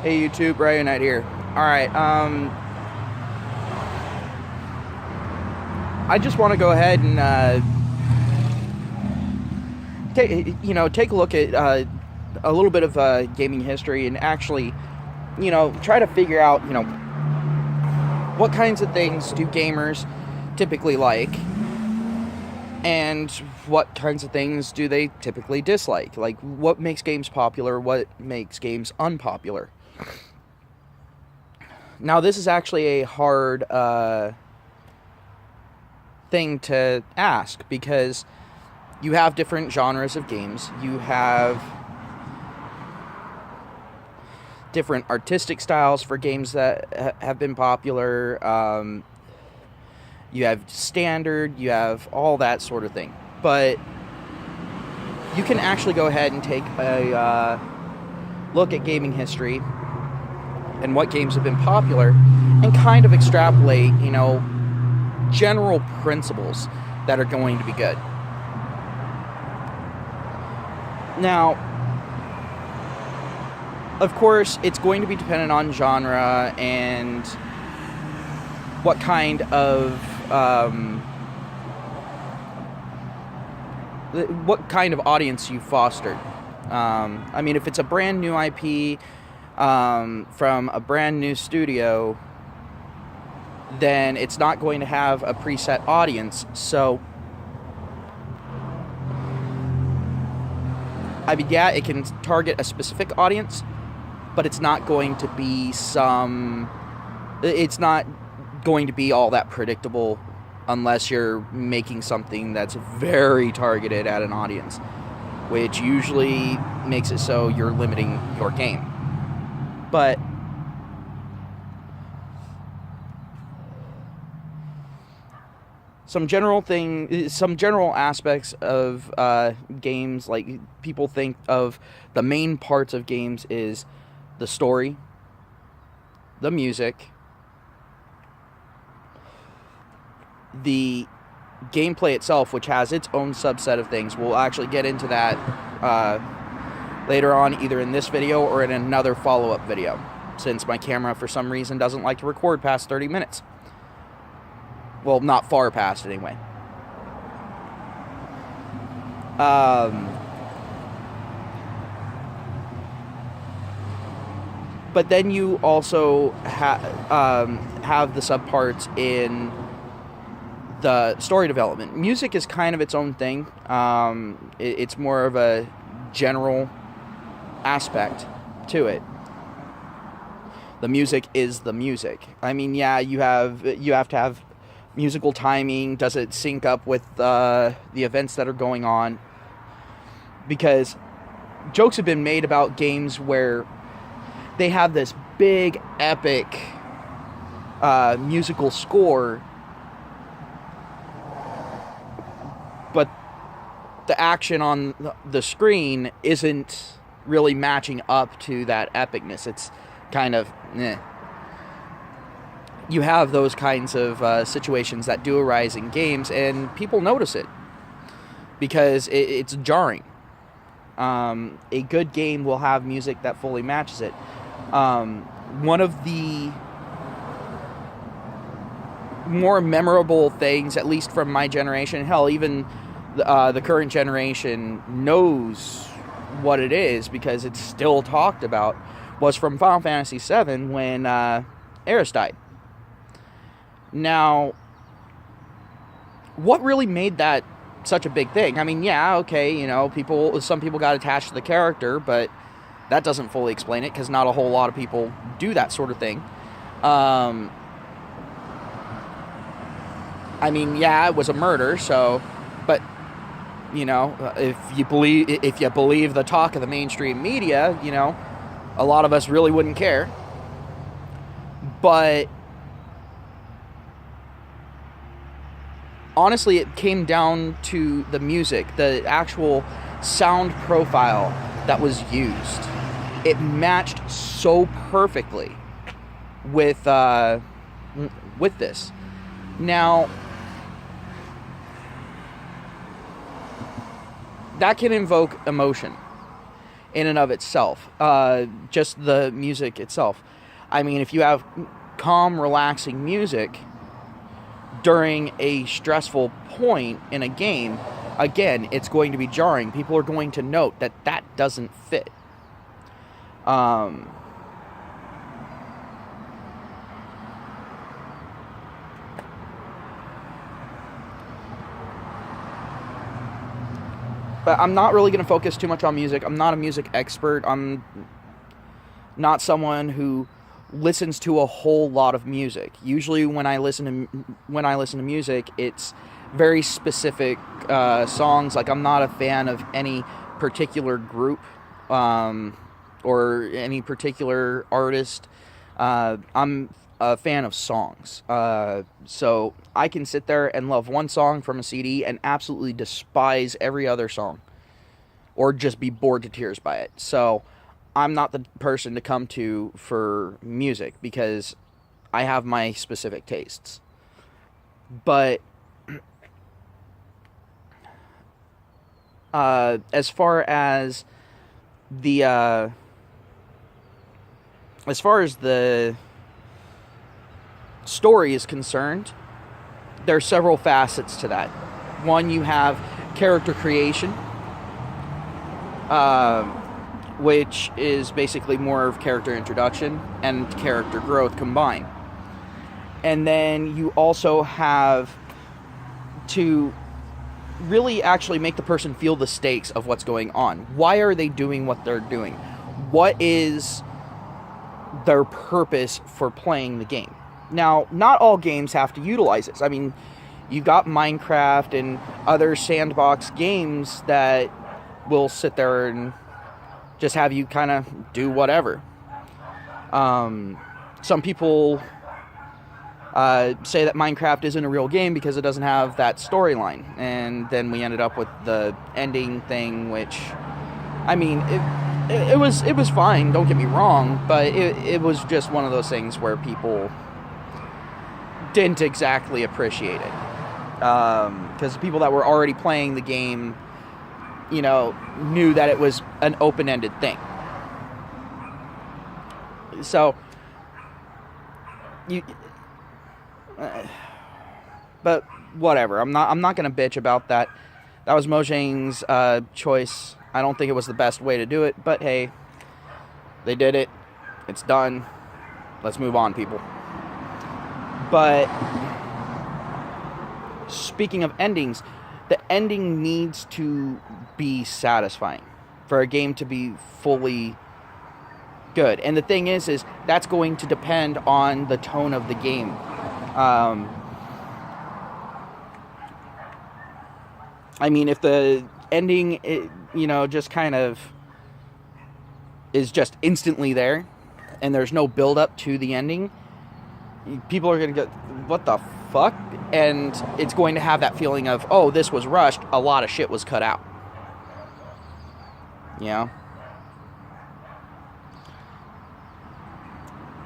Hey YouTube, Ryan Knight here. Alright, I just want to go ahead and take a look at a little bit of gaming history and actually, try to figure out, what kinds of things do gamers typically like, and what kinds of things do they typically dislike. Like, what makes games popular, what makes games unpopular. Now, this is actually a hard thing to ask because you have different genres of games. You have different artistic styles for games that have been popular. You have standard, you have all that sort of thing. But you can actually go ahead and take a look at gaming history and what games have been popular and kind of extrapolate, general principles that are going to be good. Now, of course, it's going to be dependent on genre and what kind of audience you fostered. If it's a brand new IP from a brand new studio, then it's not going to have a preset audience. So, it can target a specific audience, but it's not going to be it's not going to be all that predictable unless you're making something that's very targeted at an audience, which usually makes it so you're limiting your game. But some general aspects of games, like people think of the main parts of games is the story, the music, the gameplay itself, which has its own subset of things. We'll actually get into that later on, either in this video or in another follow-up video, since my camera for some reason doesn't like to record past 30 minutes. Well, not far past anyway. But then you also have the subparts in the story development. Music is kind of its own thing. It's more of a general aspect to it. The music is the music. You have to have musical timing. Does it sync up with the events that are going on? Because jokes have been made about games where they have this big, epic musical score, but the action on the screen isn't really matching up to that epicness. It's kind of eh. You have those kinds of situations that do arise in games, and people notice it because it's jarring. A good game will have music that fully matches it. One of the more memorable things, at least from my generation, hell, even the current generation knows what it is because it's still talked about, was from Final Fantasy VII when Aeris died. Now, what really made that such a big thing? Some people got attached to the character, but that doesn't fully explain it because not a whole lot of people do that sort of thing. It was a murder, so, but if you believe the talk of the mainstream media, a lot of us really wouldn't care. But honestly, it came down to the music, the actual sound profile that was used. It matched so perfectly with this. Now, that can invoke emotion. in and of itself. Just the music itself. I mean, if you have calm, relaxing music during a stressful point in a game, again, it's going to be jarring. People are going to note that that doesn't fit. But I'm not really going to focus too much on music. I'm not a music expert. I'm not someone who listens to a whole lot of music. Usually when I listen to music, it's very specific songs. Like, I'm not a fan of any particular group or any particular artist. I'm a fan of songs. So I can sit there and love one song from a CD and absolutely despise every other song, or just be bored to tears by it. So I'm not the person to come to for music, because I have my specific tastes. But as far as the story is concerned, there are several facets to that. One, you have character creation, which is basically more of character introduction and character growth combined. And then you also have to really actually make the person feel the stakes of what's going on. Why are they doing what they're doing? What is their purpose for playing the game? Now, not all games have to utilize this. I mean, you got Minecraft and other sandbox games that will sit there and just have you kind of do whatever. Some people say that Minecraft isn't a real game because it doesn't have that storyline. And then we ended up with the ending thing, which, I mean, it was fine, don't get me wrong, but it was just one of those things where people didn't exactly appreciate it. Because people that were already playing the game, you know, knew that it was an open-ended thing. So, but whatever. I'm not gonna bitch about that. That was Mojang's choice. I don't think it was the best way to do it, but hey, they did it. It's done. Let's move on, people. But speaking of endings, the ending needs to be satisfying for a game to be fully good. And the thing is that's going to depend on the tone of the game. I mean, if the ending, just kind of is just instantly there, and there's no build up to the ending, people are going to get, what the fuck? And it's going to have that feeling of, oh, this was rushed, a lot of shit was cut out. You know?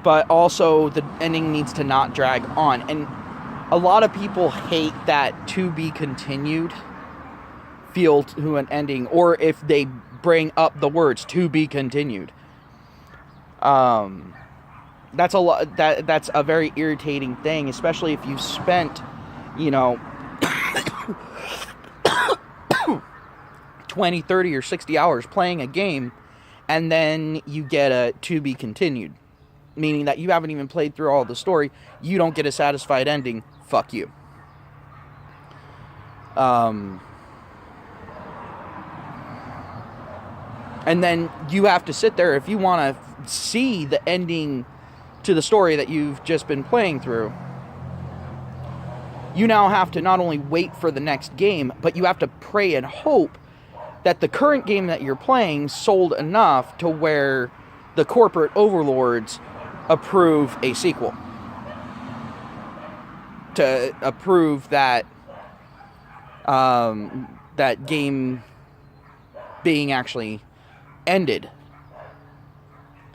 But also, the ending needs to not drag on. And a lot of people hate that to be continued feel to an ending, or if they bring up the words to be continued. That's a very irritating thing, especially if you spent, 20, 30, or 60 hours playing a game, and then you get a to be continued, meaning that you haven't even played through all the story. You don't get a satisfied ending. Fuck you. And then you have to sit there, if you want to see the ending to the story that you've just been playing through, you now have to not only wait for the next game, but you have to pray and hope that the current game that you're playing sold enough to where the corporate overlords approve a sequel. To approve that that game being actually ended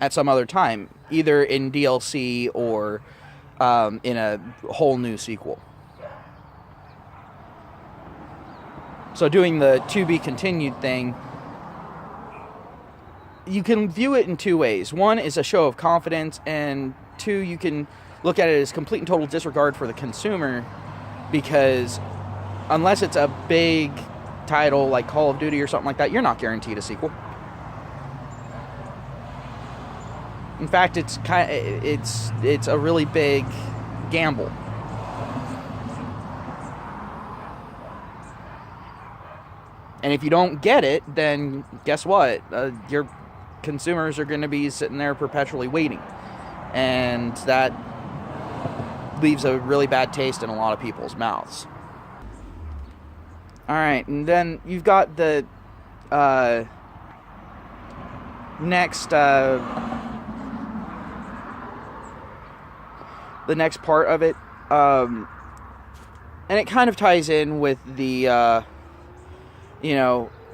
at some other time, either in DLC or in a whole new sequel. So doing the to be continued thing you can view it in two ways. One is a show of confidence, and two, you can look at it as complete and total disregard for the consumer, because unless it's a big title like Call of Duty or something like that, you're not guaranteed a sequel. In fact, it's a really big gamble. And if you don't get it, then guess what? Your consumers are going to be sitting there perpetually waiting. And that leaves a really bad taste in a lot of people's mouths. Alright, and then you've got the next part of it. And it kind of ties in with the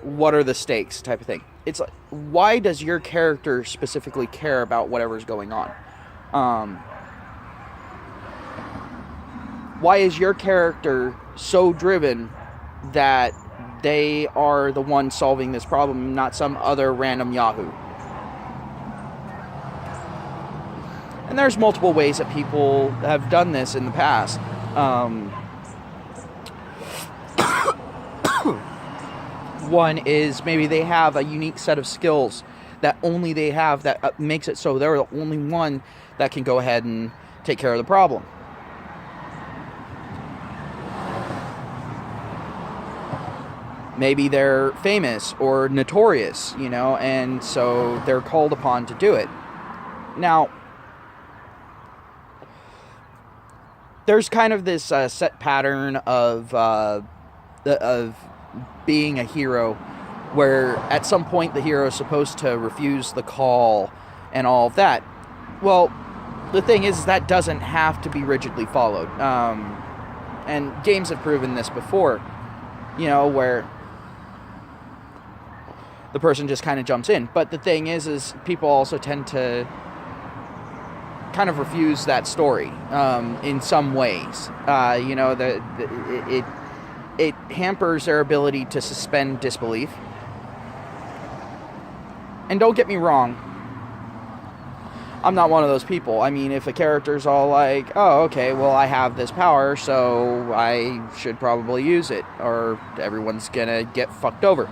what are the stakes type of thing. It's like, why does your character specifically care about whatever's going on? Why is your character so driven that they are the one solving this problem, not some other random Yahoo? And there's multiple ways that people have done this in the past. One is maybe they have a unique set of skills that only they have that makes it so they're the only one that can go ahead and take care of the problem. Maybe they're famous or notorious, and so they're called upon to do it. Now, there's kind of this set pattern of being a hero, where at some point the hero is supposed to refuse the call and all of that. Well, the thing is that doesn't have to be rigidly followed. And games have proven this before, where the person just kind of jumps in. But the thing is people also tend to kind of refuse that story in some ways. It hampers their ability to suspend disbelief. And don't get me wrong, I'm not one of those people. I mean, if a character's all like, oh, okay, well, I have this power, so I should probably use it, or everyone's gonna get fucked over.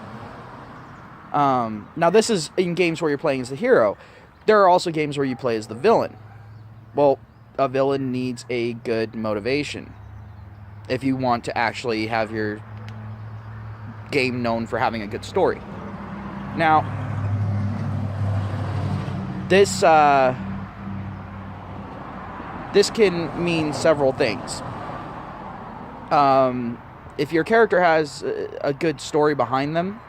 Now, this is in games where you're playing as the hero. There are also games where you play as the villain. Well, a villain needs a good motivation if you want to actually have your game known for having a good story. Now, this can mean several things. If your character has a good story behind them,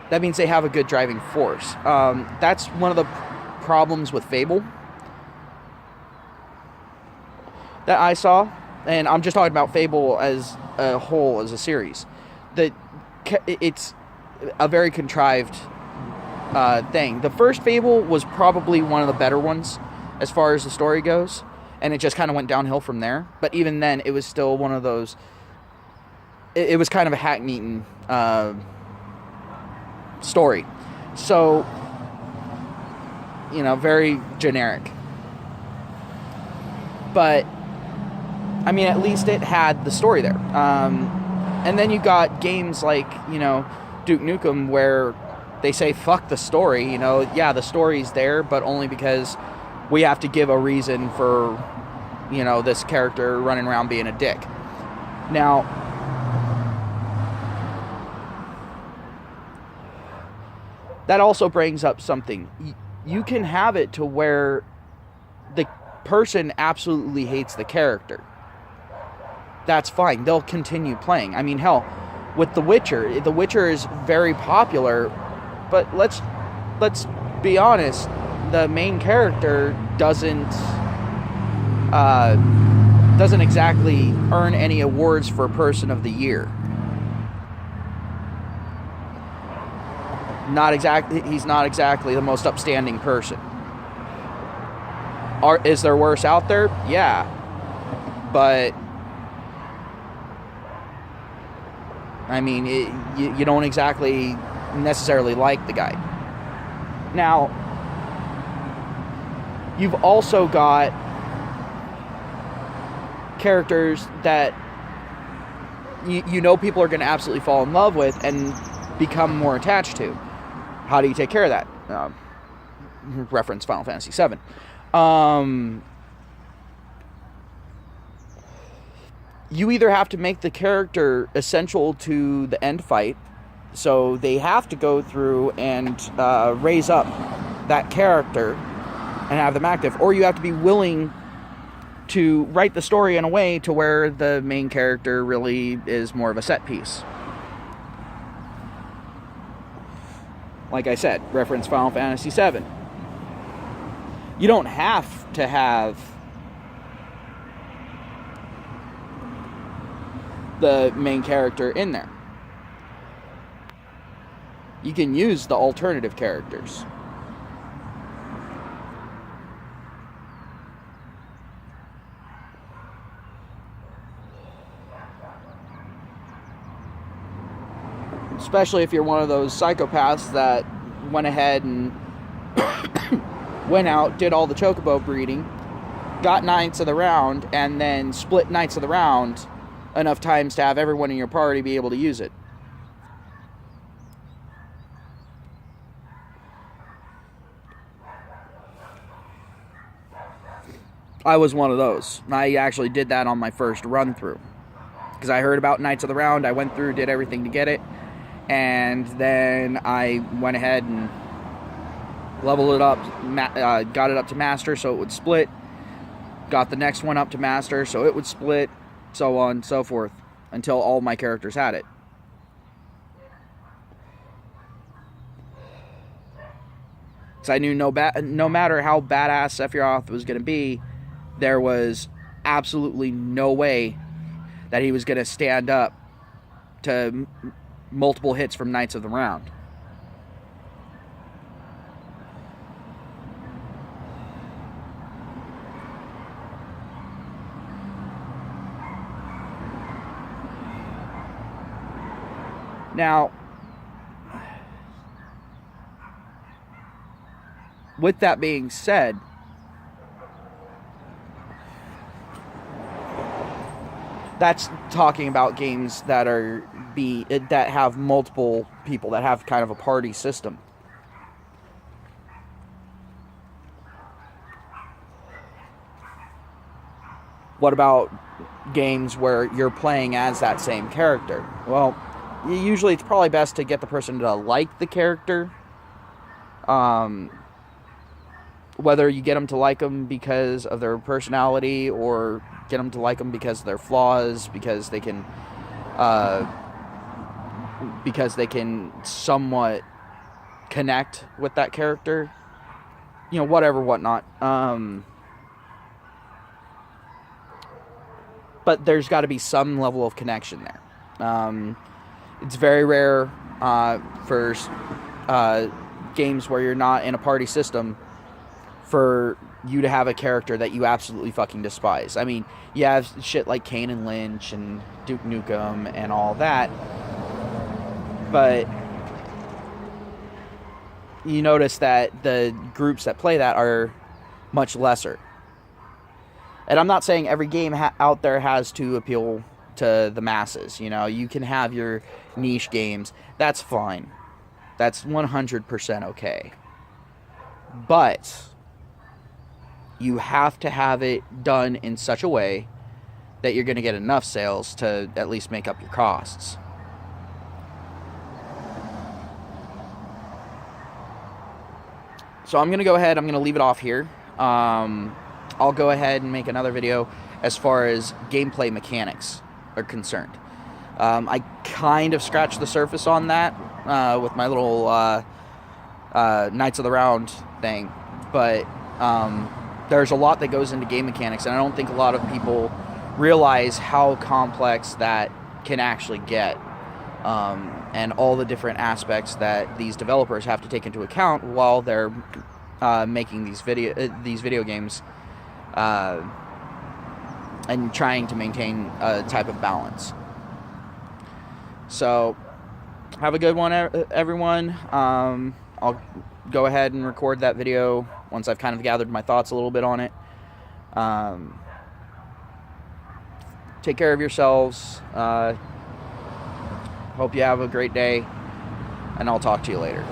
that means they have a good driving force. That's one of the problems with Fable that I saw. And I'm just talking about Fable as a whole, as a series. It's a very contrived thing. The first Fable was probably one of the better ones as far as the story goes, and it just kind of went downhill from there. But even then, it was still one of those... It was kind of a hackneyed story. So, very generic. But I mean, at least it had the story there. And then you got games like, Duke Nukem, where they say, fuck the story. Yeah, the story's there, but only because we have to give a reason for, this character running around being a dick. Now, that also brings up something. You can have it to where the person absolutely hates the character. That's fine. They'll continue playing. I mean, hell, with The Witcher. The Witcher is very popular, but let's be honest. The main character doesn't exactly earn any awards for Person of the Year. He's not exactly the most upstanding person. Is there worse out there? Yeah, but I mean, you don't exactly necessarily like the guy. Now, you've also got characters that you know people are going to absolutely fall in love with and become more attached to. How do you take care of that? Reference Final Fantasy VII. You either have to make the character essential to the end fight, so they have to go through and raise up that character and have them active, or you have to be willing to write the story in a way to where the main character really is more of a set piece. Like I said, reference Final Fantasy VII. You don't have to have the main character in there. You can use the alternative characters. Especially if you're one of those psychopaths that went ahead and went out, did all the chocobo breeding, got Knights of the Round, and then split Knights of the Round enough times to have everyone in your party be able to use it. I was one of those. I actually did that on my first run through. Because I heard about Knights of the Round, I went through, did everything to get it, and then I went ahead and leveled it up, got it up to Master so it would split, got the next one up to Master so it would split, so on and so forth, until all my characters had it. Because I knew no matter how badass Sephiroth was going to be, there was absolutely no way that he was going to stand up to multiple hits from Knights of the Round. Now, with that being said, that's talking about games that that have multiple people, that have kind of a party system. What about games where you're playing as that same character? Well, usually it's probably best to get the person to like the character. Whether you get them to like them because of their personality, or get them to like them because of their flaws, because they can somewhat connect with that character, whatever, whatnot. But there's got to be some level of connection there. It's very rare for games where you're not in a party system for you to have a character that you absolutely fucking despise. I mean, you have shit like Kane and Lynch and Duke Nukem and all that, but you notice that the groups that play that are much lesser. And I'm not saying every game out there has to appeal to the masses. You can have your niche games. That's fine. That's 100% okay. But you have to have it done in such a way that you're going to get enough sales to at least make up your costs. So I'm going to go ahead, I'm going to leave it off here. I'll go ahead and make another video as far as gameplay mechanics are concerned. I kind of scratched the surface on that with my little Knights of the Round thing, but there's a lot that goes into game mechanics, and I don't think a lot of people realize how complex that can actually get, and all the different aspects that these developers have to take into account while they're making these video games, and trying to maintain a type of balance. So, have a good one, everyone. I'll go ahead and record that video once I've kind of gathered my thoughts a little bit on it. Take care of yourselves. Hope you have a great day, and I'll talk to you later.